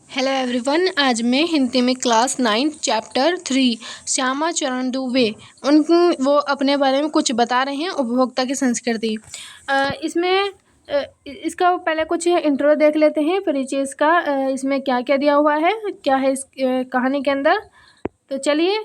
Hello everyone. आज मैं हिंदी में क्लास 9 चैप्टर 3 श्यामा चरण दुबे उन वो अपने बारे में कुछ बता रहे हैं। उपभोक्ता की संस्कृति। इसका पहले कुछ इंट्रो देख लेते हैं, परिचय इसका। इसमें क्या क्या दिया हुआ है, क्या है इस कहानी के अंदर। तो चलिए।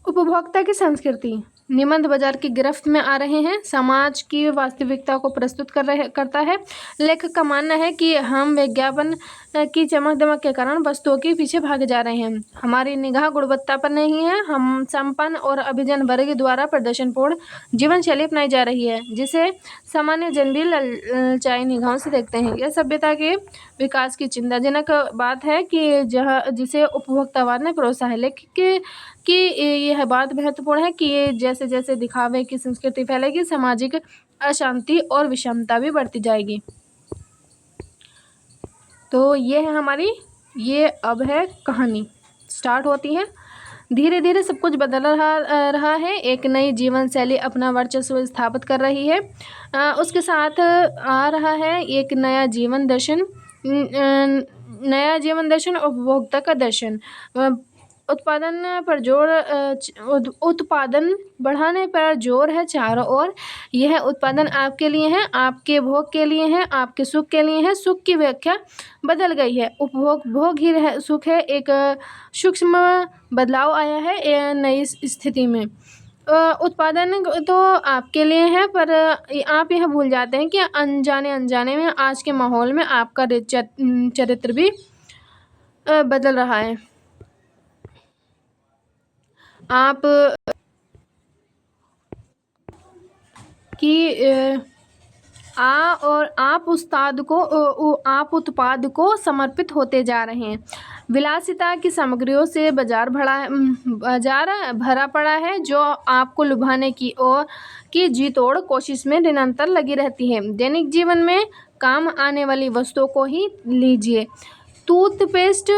उपभोक्ता की संस्कृति निबंध बाजार की गिरफ्त में आ रहे हैं, समाज की वास्तविकता को प्रस्तुत करता है। लेखक का मानना है कि हम विज्ञापन की चमक दमक के कारण वस्तुओं के पीछे भागे जा रहे हैं। हमारी निगाह गुणवत्ता पर नहीं है, हम संपन्न और अभिजन वर्ग द्वारा प्रदर्शनपूर्ण जीवन शैली अपनाई जा रही है, जिसे सामान्य जन भी ललचाई निगाहों से देखते हैं। यह सभ्यता के विकास की चिंताजनक बात है कि जिसे उपभोक्तावाद ने परोसा है। लेकिन कि यह बात महत्वपूर्ण है कि जैसे जैसे दिखावे की संस्कृति फैलेगी, सामाजिक अशांति और विषमता भी बढ़ती जाएगी। तो ये है हमारी, ये अब है कहानी स्टार्ट होती है। धीरे धीरे सब कुछ बदल रहा है। एक नई जीवन शैली अपना वर्चस्व स्थापित कर रही है। उसके साथ आ रहा है एक नया जीवन दर्शन, उपभोक्ता का दर्शन। उत्पादन बढ़ाने पर जोर है चारों ओर। यह उत्पादन आपके लिए है, आपके भोग के लिए है, आपके सुख के लिए है। सुख की व्याख्या बदल गई है, भोग ही सुख है। एक सूक्ष्म बदलाव आया है नई स्थिति में। उत्पादन तो आपके लिए है, पर आप यह भूल जाते हैं कि अनजाने में आज के माहौल में आपका चरित्र भी बदल रहा है। आप उत्पाद को समर्पित होते जा रहे हैं। विलासिता की सामग्रियों से बाजार भरा पड़ा है, जो आपको लुभाने की जी तोड़ कोशिश में निरंतर लगी रहती है। दैनिक जीवन में काम आने वाली वस्तुओं को ही लीजिए। टूथपेस्ट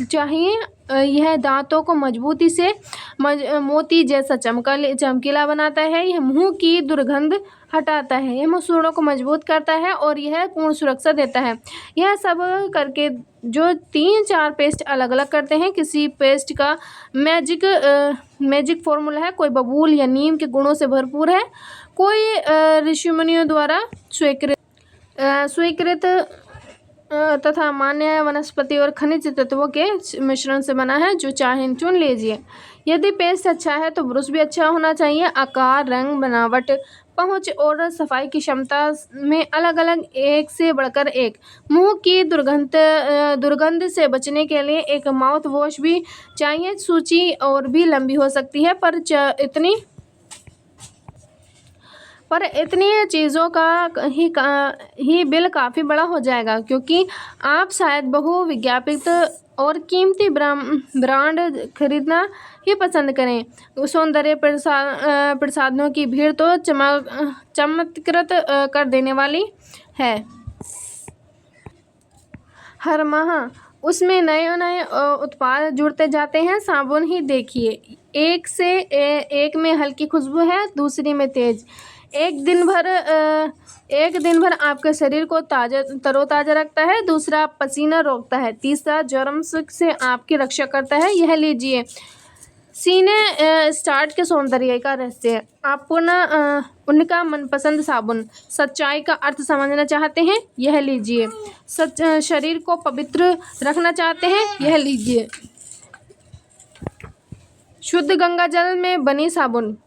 चाहिए, यह दांतों को मजबूती से मोती जैसा चमकीला बनाता है। यह मुंह की दुर्गंध हटाता है, यह मसूड़ों को मजबूत करता है और यह पूर्ण सुरक्षा देता है। यह सब करके जो 3-4 पेस्ट अलग अलग करते हैं, किसी पेस्ट का मैजिक फॉर्मूला है, कोई बबूल या नीम के गुणों से भरपूर है, कोई ऋषि मुनियों द्वारा स्वीकृत तथा मान्य वनस्पति और खनिज तत्वों के मिश्रण से बना है। जो चाहें चुन लीजिए। यदि पेस्ट अच्छा है तो ब्रश भी अच्छा होना चाहिए। आकार, रंग, बनावट, पहुंच और सफाई की क्षमता में अलग अलग एक से बढ़कर एक। मुंह की दुर्गंध से बचने के लिए एक माउथ वॉश भी चाहिए। सूची और भी लंबी हो सकती है, पर इतनी चीज़ों का ही बिल काफ़ी बड़ा हो जाएगा, क्योंकि आप शायद बहु विज्ञापित और कीमती ब्रांड खरीदना ही पसंद करें। सौंदर्य प्रसाधनों की भीड़ तो चमत्कृत कर देने वाली है। हर माह उसमें नए उत्पाद जुड़ते जाते हैं। साबुन ही देखिए, एक में हल्की खुशबू है, दूसरी में तेज। एक दिन भर आपके शरीर को तरोताज़ा रखता है, दूसरा पसीना रोकता है, तीसरा जर्म्स से आपकी रक्षा करता है। यह लीजिए, सीने स्टार्ट के सौंदर्य का रहस्य। आप उनका मनपसंद साबुन। सच्चाई का अर्थ समझना चाहते हैं, यह लीजिए। शरीर को पवित्र रखना चाहते हैं, यह लीजिए। शुद्ध गंगा जल में बनी साबुन।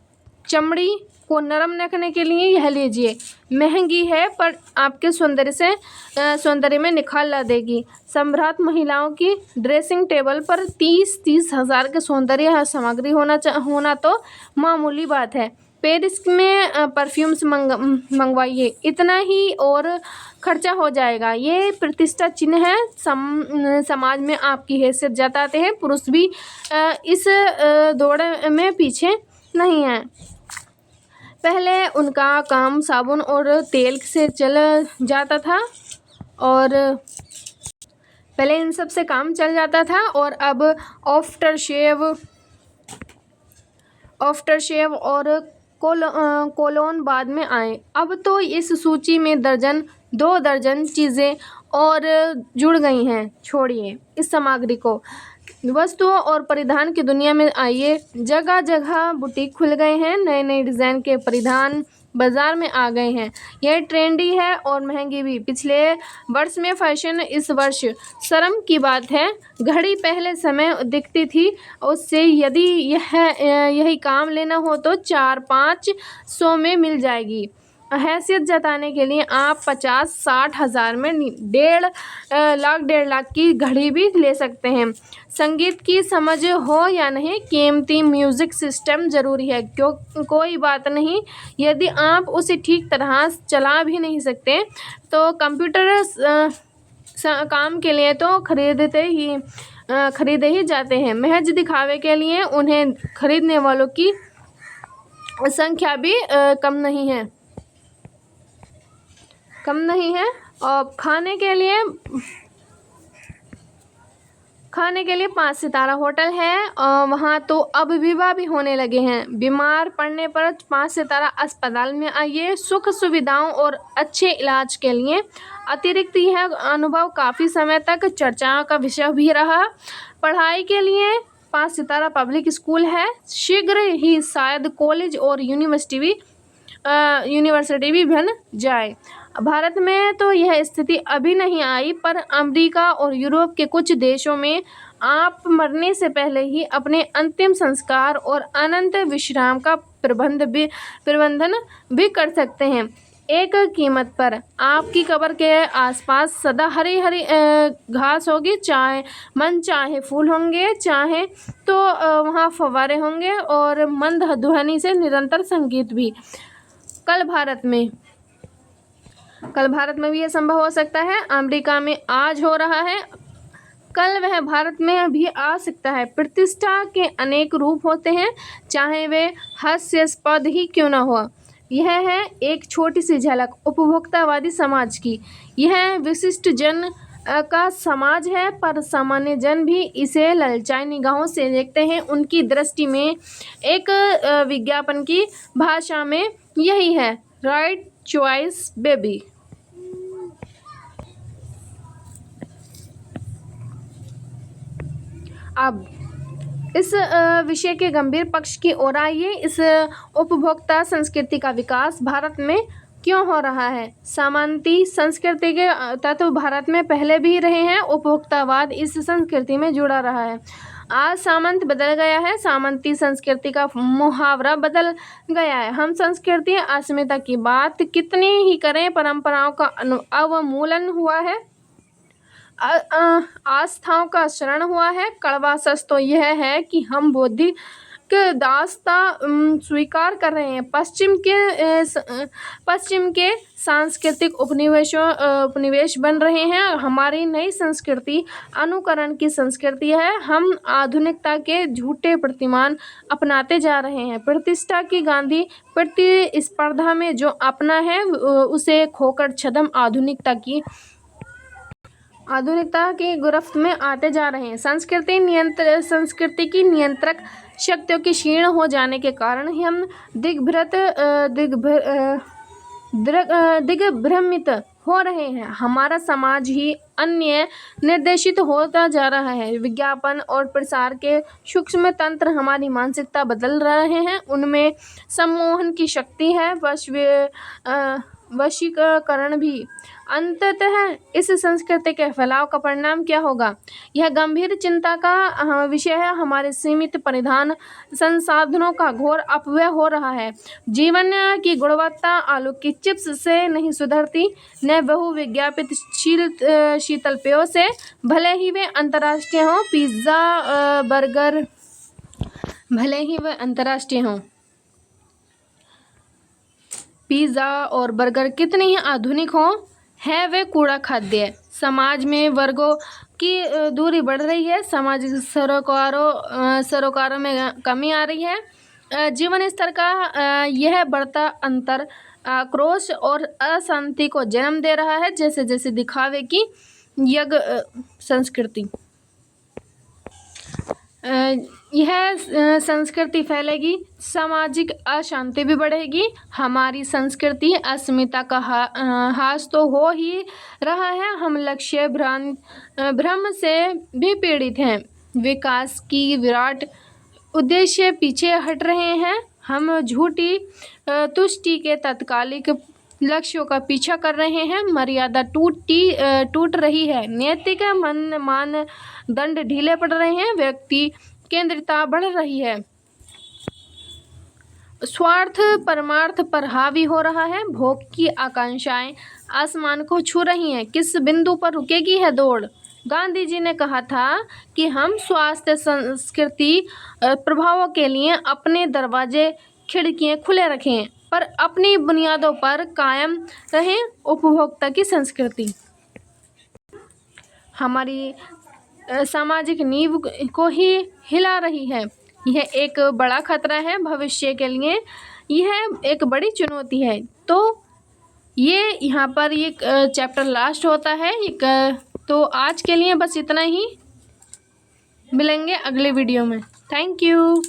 चमड़ी को नरम रखने के लिए यह लीजिए। महंगी है, पर आपके सौंदर्य में निखार ला देगी। सम्राट महिलाओं की ड्रेसिंग टेबल पर 30 हज़ार के सौंदर्य सामग्री होना तो मामूली बात है। पेरिस में परफ्यूम्स मंगवाइए, इतना ही और खर्चा हो जाएगा। ये प्रतिष्ठा चिन्ह है, समाज में आपकी हैसियत जताते हैं। पुरुष भी इस दौड़ में पीछे नहीं है। पहले उनका काम साबुन और तेल से चल जाता था, और पहले इन सब से काम चल जाता था, और अब आफ्टर शेव और कोलोन बाद में आए। अब तो इस सूची में दर्जन 2 दर्जन चीज़ें और जुड़ गई हैं। छोड़िए इस सामग्री को, वस्तुओं और परिधान की दुनिया में आइए। जगह जगह बुटीक खुल गए हैं, नए नए डिज़ाइन के परिधान बाजार में आ गए हैं। यह ट्रेंडी है और महंगी भी। पिछले वर्ष में फैशन इस वर्ष शर्म की बात है। घड़ी पहले समय दिखती थी, उससे यदि यही काम लेना हो तो 4-5 सौ में मिल जाएगी। हैसियत जताने के लिए आप 50-60 हज़ार में 1.5 लाख की घड़ी भी ले सकते हैं। संगीत की समझ हो या नहीं, कीमती म्यूज़िक सिस्टम ज़रूरी है। क्यों कोई बात नहीं, यदि आप उसे ठीक तरह चला भी नहीं सकते तो कंप्यूटर काम के लिए तो खरीदे ही जाते हैं। महज दिखावे के लिए उन्हें खरीदने वालों की संख्या भी कम नहीं है। और खाने के लिए 5 सितारा होटल है, वहाँ तो अब विवाह भी होने लगे हैं। बीमार पड़ने पर 5 सितारा अस्पताल में आइए। सुख सुविधाओं और अच्छे इलाज के लिए अतिरिक्त यह अनुभव काफ़ी समय तक चर्चा का विषय भी रहा। पढ़ाई के लिए 5 सितारा पब्लिक स्कूल है। शीघ्र ही शायद कॉलेज और यूनिवर्सिटी भी बन जाए। भारत में तो यह स्थिति अभी नहीं आई, पर अमेरिका और यूरोप के कुछ देशों में आप मरने से पहले ही अपने अंतिम संस्कार और अनंत विश्राम का प्रबंधन भी कर सकते हैं। एक कीमत पर आपकी कब्र के आसपास सदा हरी हरी घास होगी, चाहे मन चाहे फूल होंगे, चाहे तो वहाँ फव्वारे होंगे और मंद ध्वनि से निरंतर संगीत भी। कल भारत में भी यह संभव हो सकता है। अमेरिका में आज हो रहा है, कल वह भारत में भी आ सकता है। प्रतिष्ठा के अनेक रूप होते हैं, चाहे वे हास्यास्पद ही क्यों न हो। यह है एक छोटी सी झलक उपभोक्तावादी समाज की। यह विशिष्ट जन का समाज है, पर सामान्य जन भी इसे ललचाई निगाहों से देखते हैं। उनकी दृष्टि में एक विज्ञापन की भाषा में यही है, राइट चॉइस बेबी। अब इस विषय के गंभीर पक्ष की ओर आइए। इस उपभोक्ता संस्कृति का विकास भारत में क्यों हो रहा है? सामंती संस्कृति के तत्व भारत में पहले भी रहे हैं। उपभोक्तावाद इस संस्कृति में जुड़ा रहा है। आज सामंत बदल गया है, सामंती संस्कृति का मुहावरा बदल गया है। हम संस्कृति अस्मिता की बात कितनी ही करें, परंपराओं का अवमूलन हुआ है, आस्थाओं का क्षरण हुआ है। कड़वा सच तो यह है कि हम बौद्धिक दासता स्वीकार कर रहे हैं। पश्चिम के सांस्कृतिक उपनिवेश बन रहे हैं। हमारी नई संस्कृति अनुकरण की संस्कृति है। हम आधुनिकता के झूठे प्रतिमान अपनाते जा रहे हैं। प्रतिष्ठा की गांधी प्रतिस्पर्धा में जो अपना है उसे खोकर छद्म आधुनिकता की गिरफ्त में आते जा रहे हैं। संस्कृति की नियंत्रक शक्तियों के क्षीण हो जाने के कारण ही हम दिग्भ्रमित हो रहे हैं। हमारा समाज ही अन्य निर्देशित होता जा रहा है। विज्ञापन और प्रसार के सूक्ष्म तंत्र हमारी मानसिकता बदल रहे हैं। उनमें सम्मोहन की शक्ति है, वशीकरण भी। अंततः इस संस्कृति के फैलाव का परिणाम क्या होगा, यह गंभीर चिंता का विषय है। हमारे सीमित परिधान संसाधनों का घोर अपव्यय हो रहा है। जीवन की गुणवत्ता आलू की चिप्स से नहीं सुधरती, न बहु विज्ञापित शीतल पेयों से, भले ही वे अंतर्राष्ट्रीय हों। पिज़्ज़ा और बर्गर कितने ही आधुनिक हों, है वे कूड़ा खाद्य। समाज में वर्गों की दूरी बढ़ रही है, सामाजिक सरोकारों में कमी आ रही है। जीवन स्तर का यह बढ़ता अंतर आक्रोश और अशांति को जन्म दे रहा है। जैसे जैसे दिखावे की यज्ञ संस्कृति यह संस्कृति फैलेगी, सामाजिक अशांति भी बढ़ेगी। हमारी संस्कृति अस्मिता का हास तो हो ही रहा है। हम लक्ष्य भ्रम से भी पीड़ित हैं। विकास की विराट उद्देश्य पीछे हट रहे हैं। हम झूठी तुष्टि के तात्कालिक लक्ष्यों का पीछा कर रहे हैं। मर्यादा टूट रही है। नैतिक मानदंड ढीले पड़ रहे हैं। व्यक्ति केंद्रिता बढ़ रही है। स्वार्थ परमार्थ पर हावी हो रहा है। भोग की आकांक्षाएं आसमान को छू रही हैं। किस बिंदु पर रुकेगी है दौड़? गांधी जी ने कहा था कि हम स्वास्थ्य संस्कृति प्रभावों के लिए अपने दरवाजे खिड़कियां खुले रखें, पर अपनी बुनियादों पर कायम रहें। उपभोक्ता की संस्कृति हमारी सामाजिक नींव को ही हिला रही है। यह एक बड़ा खतरा है भविष्य के लिए। यह एक बड़ी चुनौती है। तो ये यहाँ पर ये चैप्टर लास्ट होता है। तो आज के लिए बस इतना ही। मिलेंगे अगले वीडियो में। Thank you.